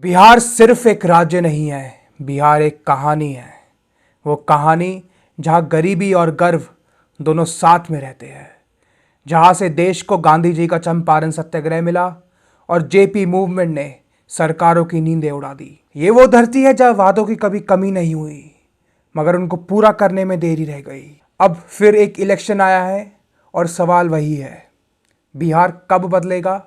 बिहार सिर्फ एक राज्य नहीं है, बिहार एक कहानी है। वो कहानी जहाँ गरीबी और गर्व दोनों साथ में रहते हैं, जहाँ से देश को गांधी जी का चंपारण सत्याग्रह मिला और जेपी मूवमेंट ने सरकारों की नींदें उड़ा दी। ये वो धरती है जहाँ वादों की कभी कमी नहीं हुई, मगर उनको पूरा करने में देरी रह गई। अब फिर एक इलेक्शन आया है और सवाल वही है, बिहार कब बदलेगा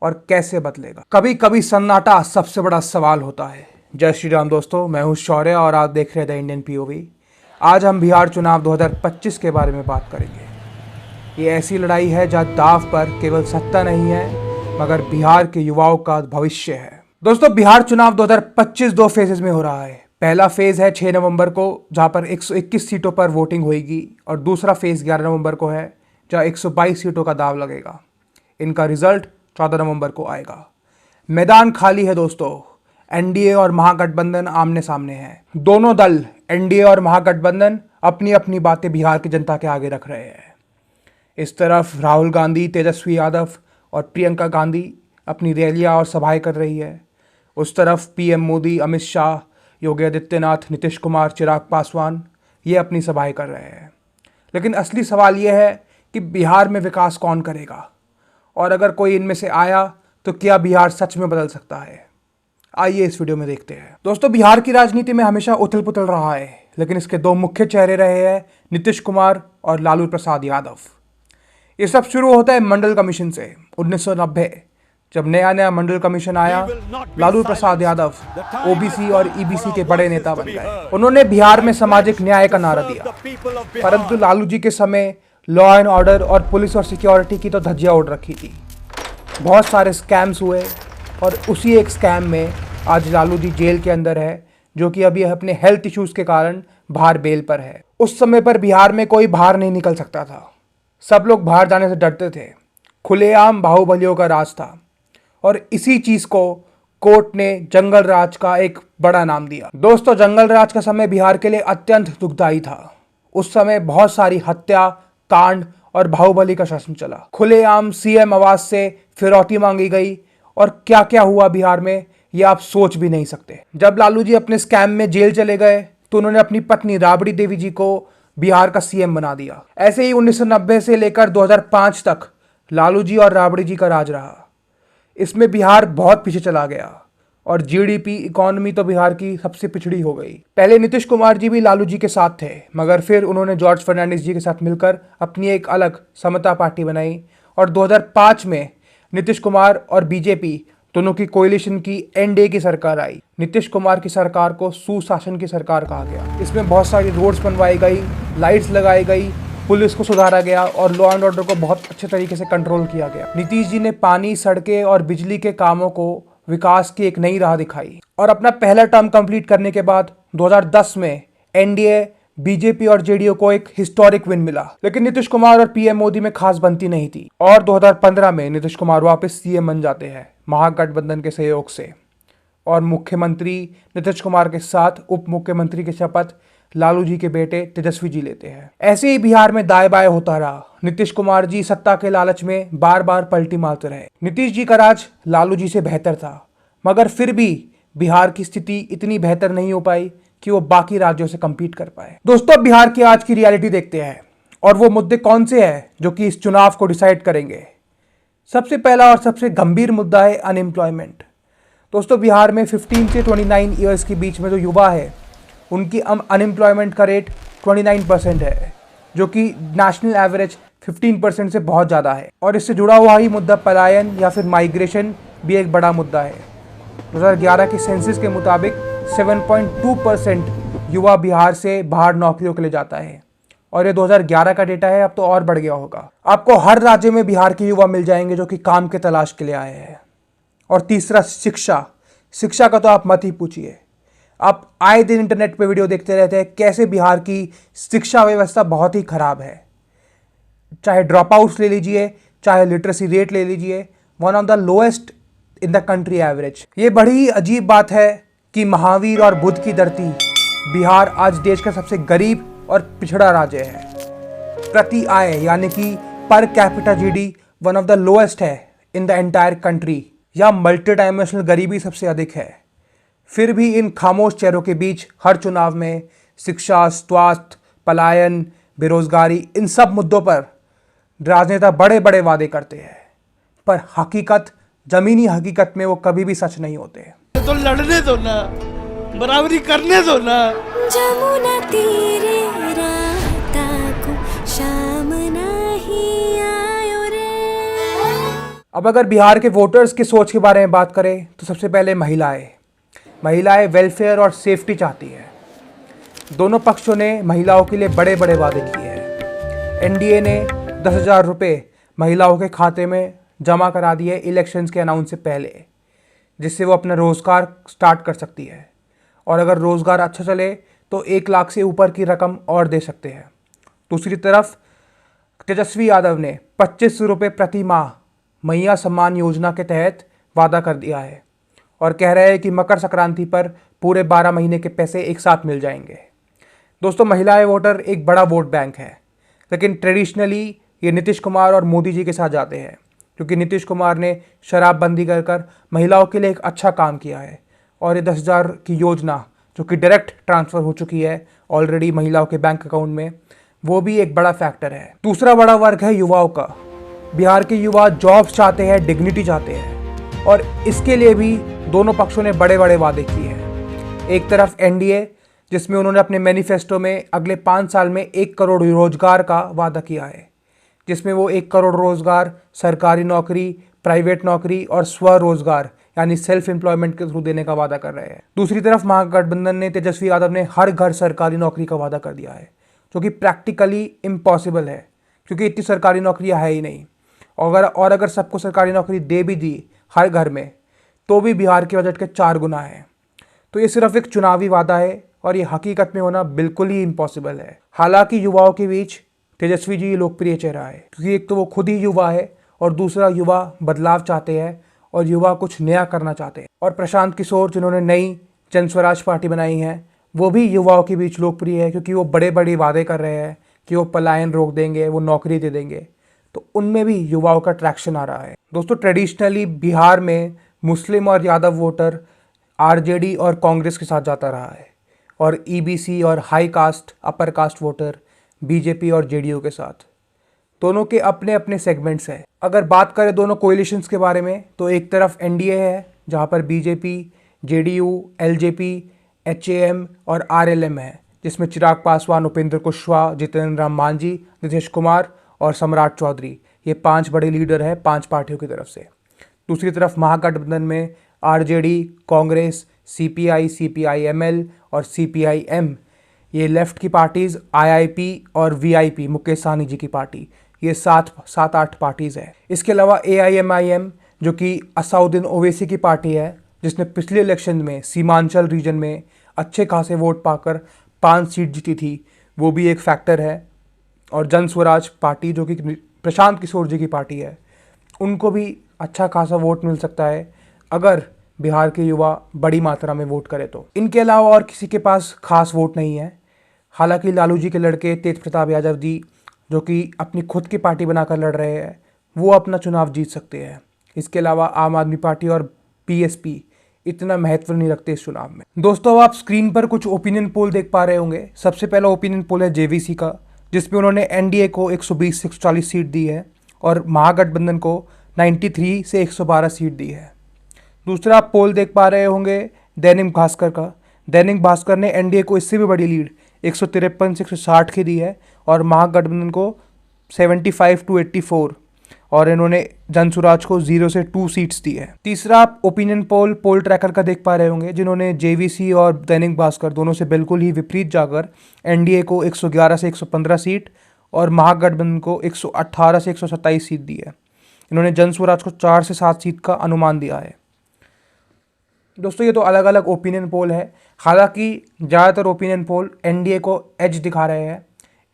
और कैसे बदलेगा। कभी कभी सन्नाटा सबसे बड़ा सवाल होता है। जय श्री राम दोस्तों, मैं हूं शौर्य और आप देख रहे हैं द इंडियन पीओवी। आज हम बिहार चुनाव 2025 के बारे में बात करेंगे। ये ऐसी लड़ाई है जहां दांव पर केवल सत्ता नहीं है, मगर बिहार के युवाओं का भविष्य है। दोस्तों, बिहार चुनाव 2025 दो फेजेस में हो रहा है। पहला फेज है 6 नवंबर को, जहां पर 121 सीटों पर वोटिंग होगी, और दूसरा फेज 11 नवंबर को है, जहां 122 सीटों का दाव लगेगा। इनका रिजल्ट 14 नवंबर को आएगा। मैदान खाली है दोस्तों। एनडीए और महागठबंधन आमने सामने हैं। दोनों दल, एनडीए और महागठबंधन, अपनी अपनी बातें बिहार की जनता के आगे रख रहे हैं। इस तरफ राहुल गांधी, तेजस्वी यादव और प्रियंका गांधी अपनी रैलियां और सभाएं कर रही है। उस तरफ पीएम मोदी, अमित शाह, योगी आदित्यनाथ, नीतीश कुमार, चिराग पासवान ये अपनी सभाएं कर रहे हैं। लेकिन असली सवाल यह है कि बिहार में विकास कौन करेगा, और अगर कोई इनमें से आया तो क्या बिहार सच में बदल सकता है। आइए इस वीडियो में देखते हैं। दोस्तों, बिहार की राजनीति में हमेशा उथल पुथल रहा है, लेकिन इसके दो मुख्य चेहरे रहे हैं, नीतीश कुमार और लालू प्रसाद यादव। ये सब शुरू होता है मंडल कमीशन से। 1990 जब नया नया मंडल कमीशन आया, लालू प्रसाद यादव ओबीसी और ईबीसी के बड़े नेता बन गए। उन्होंने बिहार में सामाजिक न्याय का नारा दिया, परंतु लालू जी के समय लॉ एंड ऑर्डर और पुलिस और सिक्योरिटी की तो धज्जियां उड़ रखी थी। बहुत सारे स्कैम्स हुए, और उसी एक स्कैम में आज लालू जी जेल के अंदर है, जो कि अभी अपने हेल्थ इश्यूज के कारण बाहर बेल पर है। उस समय पर बिहार में कोई बाहर नहीं निकल सकता था। सब लोग बाहर जाने से डरते थे। खुलेआम बाहुबलियों का राज था, और इसी चीज को कोर्ट ने जंगल राज का एक बड़ा नाम दिया। दोस्तों, जंगल राज का समय बिहार के लिए अत्यंत दुखदायी था। उस समय बहुत सारी हत्या, कांड और बाहुबली का शासन चला। खुलेआम सीएम आवास से फिरौती मांगी गई, और क्या क्या हुआ बिहार में ये आप सोच भी नहीं सकते। जब लालू जी अपने स्कैम में जेल चले गए, तो उन्होंने अपनी पत्नी राबड़ी देवी जी को बिहार का सीएम बना दिया। ऐसे ही 1990 से लेकर 2005 तक लालू जी और राबड़ी जी का राज रहा। इसमें बिहार बहुत पीछे चला गया, और जीडीपी इकोनॉमी तो बिहार की सबसे पिछड़ी हो गई। पहले नीतीश कुमार जी भी लालू जी के साथ थे, मगर फिर उन्होंने जॉर्ज फर्नांडिस जी के साथ मिलकर अपनी एक अलग समता पार्टी बनाई, और 2005 में नीतीश कुमार और बीजेपी दोनों की कोalition की एनडीए की सरकार आई। नीतीश कुमार की सरकार को सुशासन की सरकार कहा गया। इसमें बहुत सारी रोड्स बनवाई गई, लाइट्स लगाई गई, पुलिस को सुधारा गया, और लॉ एंड ऑर्डर को बहुत अच्छे तरीके से कंट्रोल किया गया। नीतीश जी ने पानी, सड़कें और बिजली के कामों को विकास की एक नई राह दिखाई, और अपना पहला टर्म कंप्लीट करने के बाद 2010 में एनडीए, बीजेपी और जेडीयू को एक हिस्टोरिक विन मिला। लेकिन नीतीश कुमार और पीएम मोदी में खास बनती नहीं थी, और 2015 में नीतीश कुमार वापस सीएम बन जाते हैं महागठबंधन के सहयोग से, और मुख्यमंत्री नीतीश कुमार के साथ उप मुख्यमंत्री की शपथ लालू जी के बेटे तेजस्वी जी लेते हैं। ऐसे ही बिहार में दाएं बाएं होता रहा। नीतीश कुमार जी सत्ता के लालच में बार बार पलटी मारते रहे। नीतीश जी का राज लालू जी से बेहतर था, मगर फिर भी बिहार की स्थिति इतनी बेहतर नहीं हो पाई कि वो बाकी राज्यों से कंपीट कर पाए। दोस्तों, बिहार की आज की रियलिटी देखते हैं, और वो मुद्दे कौन से हैं जो कि इस चुनाव को डिसाइड करेंगे। सबसे पहला और सबसे गंभीर मुद्दा है अनएम्प्लॉयमेंट। दोस्तों, बिहार में 15 से 29 ईयर्स के बीच में जो युवा है, उनकी अनएम्प्लॉयमेंट का रेट 29% है, जो कि नेशनल एवरेज 15% से बहुत ज़्यादा है। और इससे जुड़ा हुआ ही मुद्दा पलायन या फिर माइग्रेशन भी एक बड़ा मुद्दा है। 2011 की सेंसस के मुताबिक 7.2% युवा बिहार से बाहर नौकरियों के लिए जाता है, और ये 2011 का डेटा है, अब तो और बढ़ गया होगा। आपको हर राज्य में बिहार के युवा मिल जाएंगे जो कि काम के तलाश के लिए आए हैं। और तीसरा, शिक्षा का तो आप मत ही पूछिए। आप आए दिन इंटरनेट पे वीडियो देखते रहते हैं कैसे बिहार की शिक्षा व्यवस्था बहुत ही खराब है। चाहे ड्रॉप आउट्स ले लीजिए, चाहे लिटरेसी रेट ले लीजिए, one of the lowest in the country average. ये बड़ी ही अजीब बात है कि महावीर और बुद्ध की धरती बिहार आज देश का सबसे गरीब और पिछड़ा राज्य है। प्रति आय यानी कि per capita GD one of the lowest है इन द एंटायर कंट्री। या मल्टी डायमेंशनल गरीबी सबसे अधिक है। फिर भी इन खामोश चेहरों के बीच हर चुनाव में शिक्षा, स्वास्थ्य, पलायन, बेरोजगारी, इन सब मुद्दों पर राजनेता बड़े बड़े वादे करते हैं, पर हकीकत, जमीनी हकीकत में वो कभी भी सच नहीं होते। तो लड़ने दो ना, बराबरी करने दो ना। जमुना तीरे राता को शाम नहीं आयो रे। अब अगर बिहार के वोटर्स की सोच के बारे में बात करें तो सबसे पहले महिलाएं वेलफेयर और सेफ्टी चाहती है। दोनों पक्षों ने महिलाओं के लिए बड़े बड़े वादे किए हैं। एनडीए ने 10,000 रुपये महिलाओं के खाते में जमा करा दिए इलेक्शंस के अनाउंस से पहले, जिससे वो अपना रोज़गार स्टार्ट कर सकती है, और अगर रोज़गार अच्छा चले तो 1 लाख से ऊपर की रकम और दे सकते हैं। दूसरी तरफ तेजस्वी यादव ने 2500 रुपये प्रति माह मैया सम्मान योजना के तहत वादा कर दिया है और कह रहे हैं कि मकर संक्रांति पर पूरे 12 महीने के पैसे एक साथ मिल जाएंगे। दोस्तों, महिलाएं वोटर एक बड़ा वोट बैंक है, लेकिन ट्रेडिशनली ये नीतीश कुमार और मोदी जी के साथ जाते हैं, क्योंकि नीतीश कुमार ने शराबबंदी कर महिलाओं के लिए एक अच्छा काम किया है, और ये 10,000 की योजना जो कि डायरेक्ट ट्रांसफ़र हो चुकी है ऑलरेडी महिलाओं के बैंक अकाउंट में, वो भी एक बड़ा फैक्टर है। दूसरा बड़ा वर्ग है युवाओं का। बिहार के युवा जॉब्स चाहते हैं, डिग्निटी चाहते हैं, और इसके लिए भी दोनों पक्षों ने बड़े बड़े वादे किए हैं। एक तरफ एनडीए, जिसमें उन्होंने अपने मैनिफेस्टो में अगले 5 साल में 1 करोड़ रोजगार का वादा किया है, जिसमें वो 1 करोड़ रोजगार सरकारी नौकरी, प्राइवेट नौकरी और स्वरोजगार यानी सेल्फ एम्प्लॉयमेंट के थ्रू देने का वादा कर रहे हैं। दूसरी तरफ महागठबंधन ने, तेजस्वी यादव ने हर घर सरकारी नौकरी का वादा कर दिया है, जो कि प्रैक्टिकली इम्पॉसिबल है, क्योंकि इतनी सरकारी नौकरियां है ही नहीं। और अगर सबको सरकारी नौकरी दे भी दी हर घर में, तो भी बिहार के बजट के 4 गुना है। तो ये सिर्फ एक चुनावी वादा है और ये हकीकत में होना बिल्कुल ही इम्पॉसिबल है। हालांकि युवाओं के बीच तेजस्वी जी लोकप्रिय चेहरा है, क्योंकि एक तो वो खुद ही युवा है और दूसरा युवा बदलाव चाहते हैं और युवा कुछ नया करना चाहते हैं। और प्रशांत किशोर, जिन्होंने नई जन स्वराज पार्टी बनाई है, वो भी युवाओं के बीच लोकप्रिय है, क्योंकि वो बड़े बड़े वादे कर रहे हैं कि वो पलायन रोक देंगे, वो नौकरी दे देंगे, तो उनमें भी युवाओं का ट्रैक्शन आ रहा है। दोस्तों, ट्रेडिशनली बिहार में मुस्लिम और यादव वोटर आरजेडी और कांग्रेस के साथ जाता रहा है, और ईबीसी और high cast, upper caste voter BJP और जेडीयू के साथ। दोनों के अपने अपने सेगमेंट्स हैं। अगर बात करें दोनों कोएलिशंस के बारे में, तो एक तरफ एनडीए है, जहां पर बीजेपी, जेडीयू, एलजेपी, एचएएम और आरएलएम है, जिसमें चिराग पासवान, उपेंद्र कुशवाहा, जितेंद्र राम मांझी, नीतीश कुमार और सम्राट चौधरी, ये 5 बड़े लीडर हैं 5 पार्टियों की तरफ से। दूसरी तरफ महागठबंधन में आरजेडी, कांग्रेस, सीपीआई, सीपीआई-एमएल और सीपीआई-एम, ये लेफ्ट की पार्टीज़, आईआईपी और वीआईपी, मुकेश सहनी जी की पार्टी, ये 7-8 पार्टीज़ है। इसके अलावा एआईएमआईएम, जो कि असाउद्दीन ओवैसी की पार्टी है, जिसने पिछले इलेक्शन में सीमांचल रीजन में अच्छे खासे वोट पाकर 5 सीट जीती थी, वो भी एक फैक्टर है। और जन स्वराज पार्टी, जो कि प्रशांत किशोर जी की पार्टी है, उनको भी अच्छा खासा वोट मिल सकता है अगर बिहार के युवा बड़ी मात्रा में वोट करे तो। इनके अलावा और किसी के पास खास वोट नहीं है। हालांकि लालू जी के लड़के तेज प्रताप यादव जी, जो कि अपनी खुद की पार्टी बनाकर लड़ रहे हैं, वो अपना चुनाव जीत सकते हैं। इसके अलावा आम आदमी पार्टी और बीएसपी इतना महत्व नहीं रखते इस चुनाव में। दोस्तों, अब आप स्क्रीन पर कुछ ओपिनियन पोल देख पा रहे होंगे। सबसे पहला ओपिनियन पोल है जेवीसी का, जिसमें उन्होंने एनडीए को 120 से 140 सीट दी है और महागठबंधन को 93 से 112 सीट दी है। दूसरा आप पोल देख पा रहे होंगे दैनिक भास्कर का। दैनिक भास्कर ने एनडीए को इससे भी बड़ी लीड 153 से 160 की दी है और महागठबंधन को 75 to 84, और इन्होंने जनसुराज को 0 से 2 सीट्स दी है। तीसरा आप ओपिनियन पोल ट्रैकर का देख पा रहे होंगे, जिन्होंने जेवीसी और दैनिक भास्कर दोनों से बिल्कुल ही विपरीत जाकर एनडीए को 111 से 115 सीट और महागठबंधन को 118 से 127 सीट दी है। इन्होंने जनसुराज को 4 से 7 सीट का अनुमान दिया है। दोस्तों, ये तो अलग अलग ओपिनियन पोल है। हालांकि ज़्यादातर ओपिनियन पोल एनडीए को एज दिखा रहे हैं।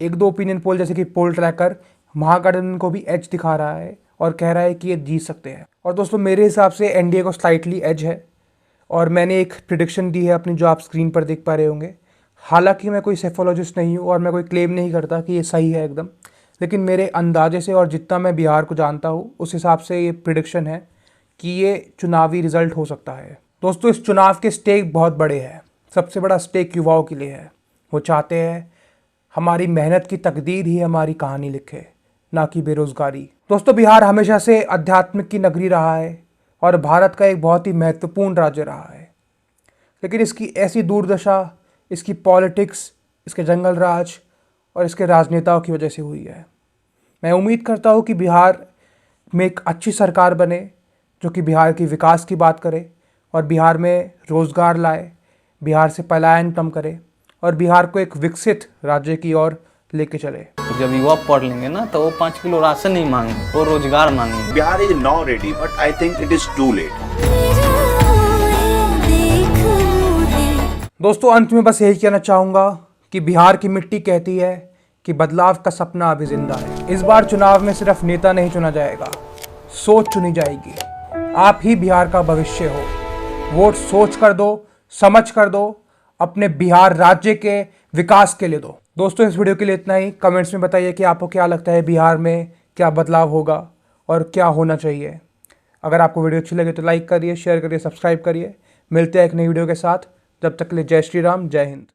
1-2 ओपिनियन पोल जैसे कि पोल ट्रैकर महागठबंधन को भी एज दिखा रहा है और कह रहा है कि ये जीत सकते हैं। और दोस्तों, मेरे हिसाब से एनडीए को स्लाइटली एज है, और मैंने एक प्रिडिक्शन दी है अपनी, जो आप स्क्रीन पर देख पा रहे होंगे। हालांकि मैं कोई सेफोलॉजिस्ट नहीं हूँ और मैं कोई क्लेम नहीं करता कि ये सही है एकदम, लेकिन मेरे अंदाजे से और जितना मैं बिहार को जानता हूँ उस हिसाब से ये प्रिडिक्शन है कि ये चुनावी रिजल्ट हो सकता है। दोस्तों इस चुनाव के स्टेक बहुत बड़े हैं। सबसे बड़ा स्टेक युवाओं के लिए है। वो चाहते हैं हमारी मेहनत की तकदीर ही हमारी कहानी लिखे, ना कि बेरोजगारी। दोस्तों बिहार हमेशा से आध्यात्मिक की नगरी रहा है और भारत का एक बहुत ही महत्वपूर्ण राज्य रहा है, लेकिन इसकी ऐसी दुर्दशा इसकी पॉलिटिक्स, इसके जंगल राज और इसके राजनेताओं की वजह से हुई है। मैं उम्मीद करता हूँ कि बिहार में एक अच्छी सरकार बने जो कि बिहार की विकास की बात करे और बिहार में रोज़गार लाए, बिहार से पलायन कम करे और बिहार को एक विकसित राज्य की ओर लेके चले। जब युवा पढ़ लेंगे ना तो वो 5 किलो राशन नहीं मांगेंगे, वो रोजगार मांगेंगे। Bihar is now ready, but I think it is too late. दोस्तों अंत में बस यही कहना चाहूँगा कि बिहार की मिट्टी कहती है कि बदलाव का सपना अभी जिंदा है। इस बार चुनाव में सिर्फ नेता नहीं चुना जाएगा, सोच चुनी जाएगी। आप ही बिहार का भविष्य हो। वोट सोच कर दो, समझ कर दो, अपने बिहार राज्य के विकास के लिए दो। दोस्तों इस वीडियो के लिए इतना ही। कमेंट्स में बताइए कि आपको क्या लगता है बिहार में क्या बदलाव होगा और क्या होना चाहिए। अगर आपको वीडियो अच्छी लगे तो लाइक करिए, शेयर करिए, सब्सक्राइब करिए। मिलते हैं एक नई वीडियो के साथ। जब तक के लिए जय श्री राम, जय हिंद।